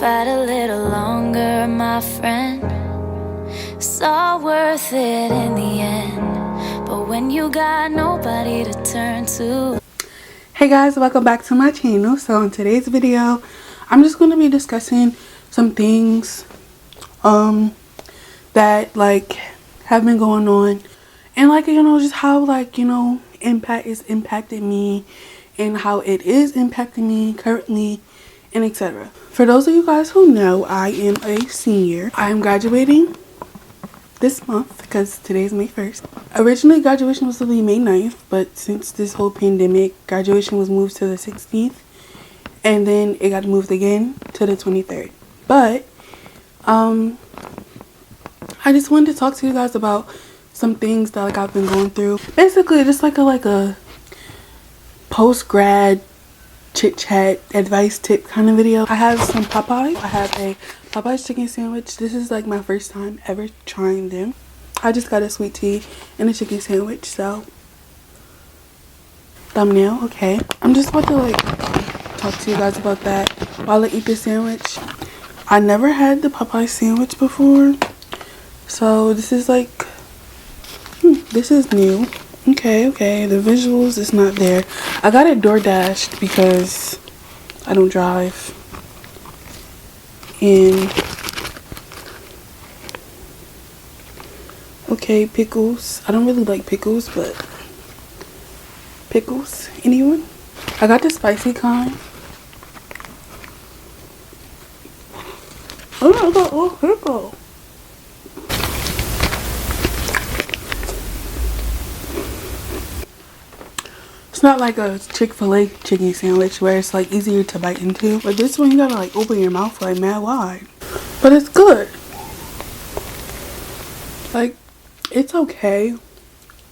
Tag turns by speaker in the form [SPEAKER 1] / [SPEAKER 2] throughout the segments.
[SPEAKER 1] fight a little longer, my friend. It's all worth it in the end. But when you got nobody to turn to.
[SPEAKER 2] Hey guys, welcome back to my channel. So in today's video, I'm just going to be discussing some things that like have been going on, and like, you know, just how, like, you know, impact is impacting me and how it is impacting me currently, and etc. For those of you guys who know, I am a senior. I am graduating this month because today's May 1st. Originally graduation was supposed to be May 9th, but since this whole pandemic, graduation was moved to the 16th, and then it got moved again to the 23rd. But I just wanted to talk to you guys about some things that like I've been going through. Basically just like a post-grad chit chat advice tip kind of video. I have some Popeyes. I have a Popeyes chicken sandwich. This is like my first time ever trying them. I just got a sweet tea and a chicken sandwich, so thumbnail. Okay, I'm just about to like talk to you guys about that while I eat this sandwich. I never had the Popeyes sandwich before, so this is like this is new. Okay, the visuals is not there. I got it door dashed because I don't drive, and okay, pickles. I don't really like pickles, but pickles. Anyone? I got the spicy kind. Oh, here it go. It's not like a Chick-fil-A chicken sandwich where it's like easier to bite into, but this one you gotta like open your mouth like mad wide. But it's good. Like, it's okay.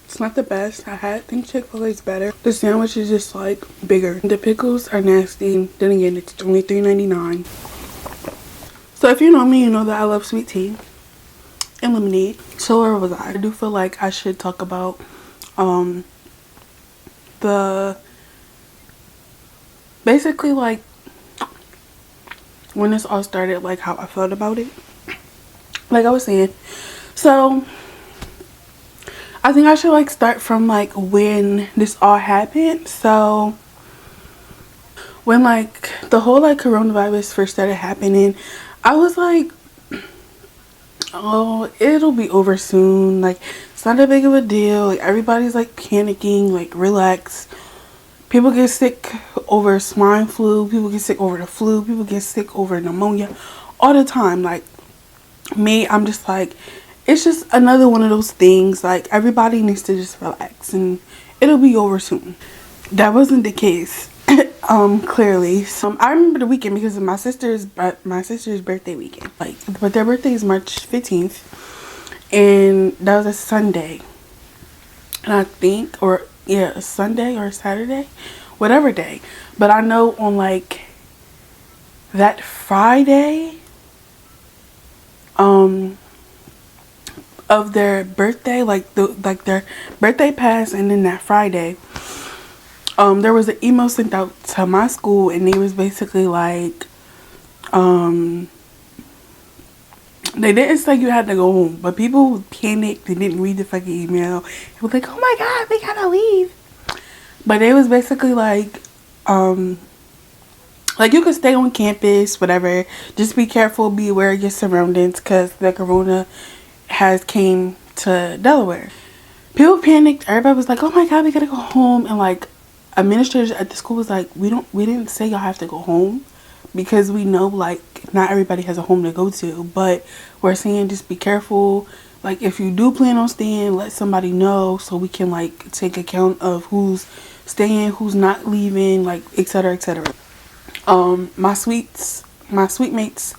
[SPEAKER 2] It's not the best. I think Chick-fil-A is better. The sandwich is just like bigger. The pickles are nasty. Then again, it's only $3.99. So if you know me, you know that I love sweet tea and lemonade. So where was I? I do feel like I should talk about basically like when this all started, like how I felt about it. Like I was saying, so I think I should like start from like when this all happened. So when like the whole like coronavirus first started happening, I was like, oh, it'll be over soon, like it's not that big of a deal, like everybody's like panicking, like relax. People get sick over swine flu, people get sick over the flu, people get sick over pneumonia all the time. Like me, I'm just like, it's just another one of those things, like everybody needs to just relax and it'll be over soon. That wasn't the case. Clearly. So I remember the weekend because of my sister's birthday weekend, like, but their birthday is March 15th, and that was a Sunday, and I think, or yeah, a Sunday or a Saturday, whatever day. But I know on like that Friday of their birthday, like their birthday passed, and then that Friday there was an email sent out to my school, and they was basically like, they didn't say you had to go home, but people panicked and didn't read the fucking email. It was like, oh my god, we gotta leave. But they was basically like you could stay on campus, whatever, just be careful, be aware of your surroundings, because the corona has came to Delaware. People panicked. Everybody was like, oh my god, we gotta go home. And like administrators at the school was like, we didn't say y'all have to go home, because we know like not everybody has a home to go to, but we're saying just be careful. Like if you do plan on staying, let somebody know so we can like take account of who's staying, who's not leaving, like etc. My sweet mates,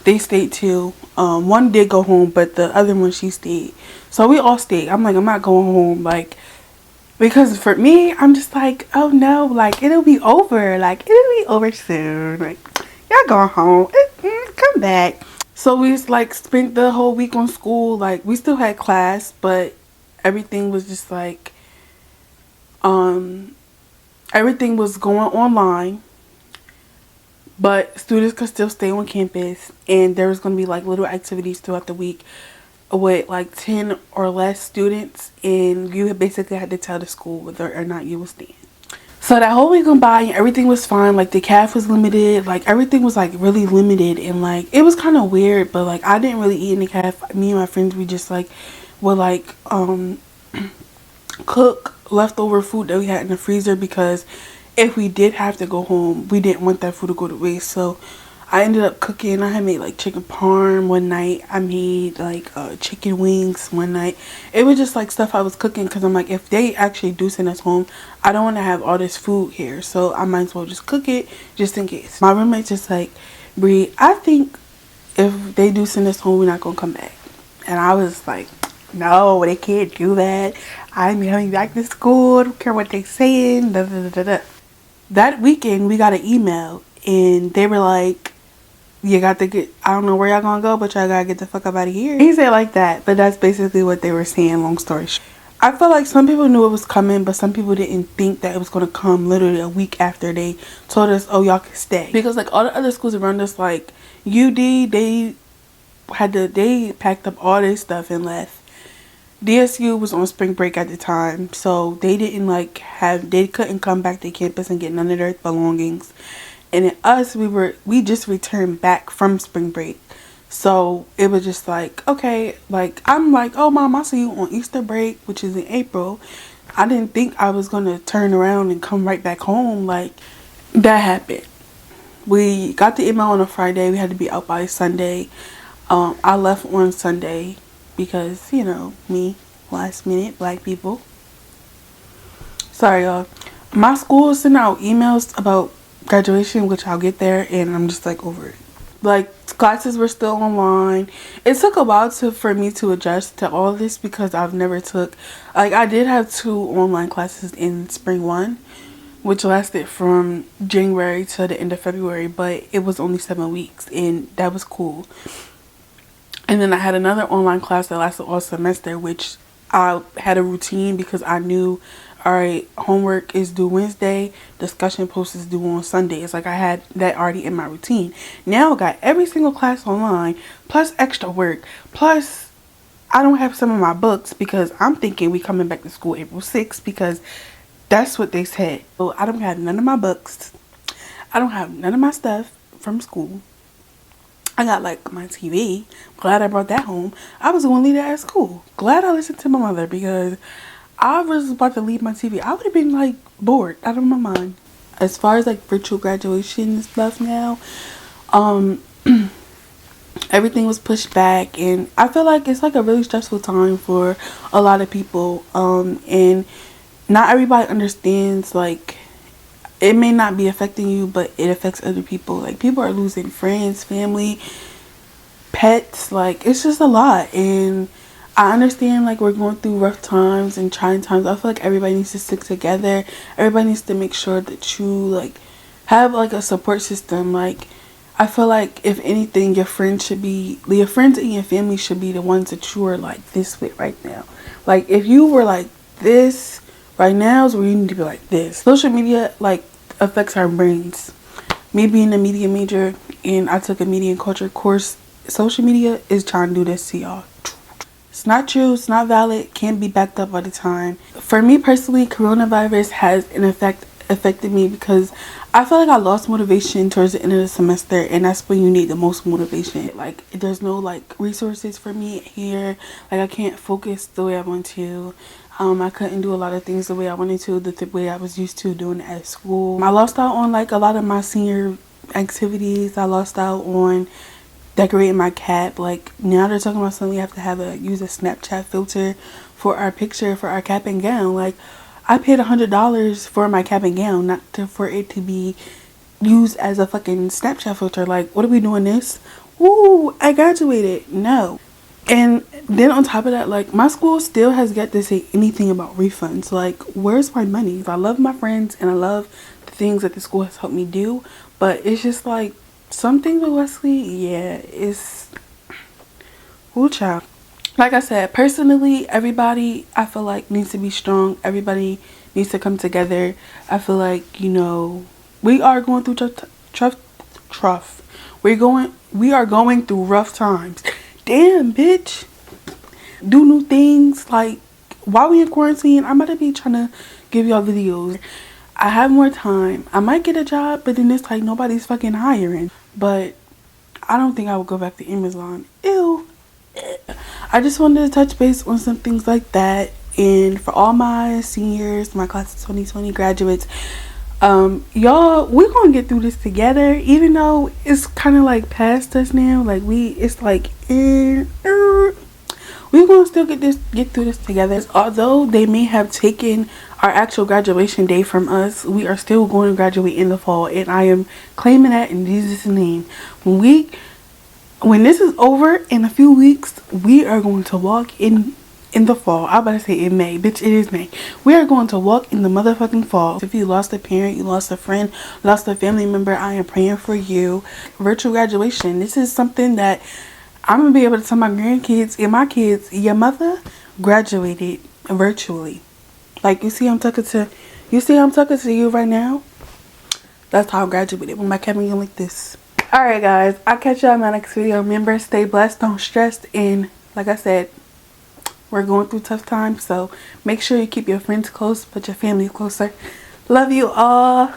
[SPEAKER 2] they stayed too. One did go home, but the other one, she stayed. So we all stayed. I'm like, I'm not going home, like, because for me, I'm just like, oh no, like it'll be over, like it'll be over soon, like y'all going home, come back. So we just like spent the whole week on school. Like we still had class, but everything was just like everything was going online. but students could still stay on campus, and there was going to be like little activities throughout the week with like 10 or less students, and you basically had to tell the school whether or not you was staying. So that whole week went by and everything was fine. Like the calf was limited, like everything was like really limited, and like it was kind of weird, but like I didn't really eat any calf. Me and my friends, we just like would like cook leftover food that we had in the freezer, because if we did have to go home, we didn't want that food to go to waste. So I ended up cooking. I had made like chicken parm one night. I made like chicken wings one night. It was just like stuff I was cooking, because I'm like, if they actually do send us home, I don't want to have all this food here, so I might as well just cook it just in case. My roommate's just like, Brie, I think if they do send us home, we're not gonna come back. And I was like, no, they can't do that. I'm coming back to school. I don't care what they saying. Da, da, da, da, da. That weekend, we got an email, and they were like, you got to get, I don't know where y'all gonna go, but y'all gotta get the fuck up out of here. He said like that, but that's basically what they were saying, long story short. I feel like some people knew it was coming, but some people didn't think that it was gonna come literally a week after they told us, oh, y'all can stay. Because like all the other schools around us, like UD, they packed up all their stuff and left. DSU was on spring break at the time, so they didn't like they couldn't come back to campus and get none of their belongings. And then us, we just returned back from spring break. So it was just like, okay, like I'm like, oh mom, I'll see you on Easter break, which is in April. I didn't think I was gonna turn around and come right back home. Like that happened. We got the email on a Friday. We had to be out by Sunday. I left on Sunday because, you know, me, last minute, black people. Sorry y'all. My school sent out emails about graduation, which I'll get there, and I'm just like over it. Like classes were still online. It took a while for me to adjust to all of this, because I've never took, like I did have 2 online classes in spring 1, which lasted from January to the end of February, but it was only 7 weeks, and that was cool. And then I had another online class that lasted all semester, which I had a routine, because I knew, all right, homework is due Wednesday, discussion post is due on Sunday. It's like I had that already in my routine. Now I got every single class online, plus extra work, plus I don't have some of my books, because I'm thinking we coming back to school April 6th, because that's what they said. So I don't have none of my books. I don't have none of my stuff from school. I got like my TV. Glad I brought that home. I was going to leave that at school. Glad I listened to my mother, because I was about to leave my TV. I would have been like bored out of my mind. As far as like virtual graduation and stuff now, everything was pushed back, and I feel like it's like a really stressful time for a lot of people. And not everybody understands, like, it may not be affecting you, but it affects other people. Like, people are losing friends, family, pets. Like, it's just a lot. And I understand, like, we're going through rough times and trying times. I feel like everybody needs to stick together. Everybody needs to make sure that you, like, have, like, a support system. Like, I feel like, if anything, your friends and your family should be the ones that you are, like, this with right now. Like, if you were, like, this right now is where you need to be like this. Social media, like, affects our brains. Me being a media major, and I took a media and culture course, social media is trying to do this to y'all. It's not true. It's not valid. Can't be backed up all the time. For me personally, coronavirus has affected me, because I feel like I lost motivation towards the end of the semester, and that's when you need the most motivation. Like, there's no, like, resources for me here. Like, I can't focus the way I want to. I couldn't do a lot of things the way I wanted to, the way I was used to doing it at school. I lost out on, like, a lot of my senior activities. I lost out on decorating my cap. Like, now they're talking about something we have to use a Snapchat filter for our picture, for our cap and gown. Like, I paid $100 for my cap and gown, not for it to be used as a fucking Snapchat filter. Like, what are we doing this? Woo, I graduated. No. And then on top of that, like, my school still has yet to say anything about refunds. Like, where's my money? I love my friends and I love the things that the school has helped me do, but it's just like, some things with Wesley, yeah, it's, ooh, child. Like I said, personally, everybody, I feel like, needs to be strong. Everybody needs to come together. I feel like, you know, we are going through trough. We are going through rough times. Damn, bitch. Do new things. Like, while we in quarantine, I'm about to be trying to give y'all videos. I have more time. I might get a job, but then it's like nobody's fucking hiring. But I don't think I would go back to Amazon. Ew. I just wanted to touch base on some things like that. And for all my seniors, my class of 2020 graduates, y'all, we're gonna get through this together. Even though it's kind of like past us now, like it's like we're gonna still get through this together. Although they may have taken our actual graduation day from us, we are still going to graduate in the fall, and I am claiming that in Jesus' name. When this is over in a few weeks, we are going to walk in the fall. I'm about to say in May. Bitch, it is May. We are going to walk in the motherfucking fall. If you lost a parent, you lost a friend, lost a family member, I am praying for you. Virtual graduation. This is something that I'm going to be able to tell my grandkids and my kids, your mother graduated virtually. Like, you see I'm talking to you right now? That's how I graduated, with my camera like this. Alright guys, I'll catch y'all in my next video. Remember, stay blessed, don't stress, and like I said, we're going through tough times, so make sure you keep your friends close, but your family closer. Love you all.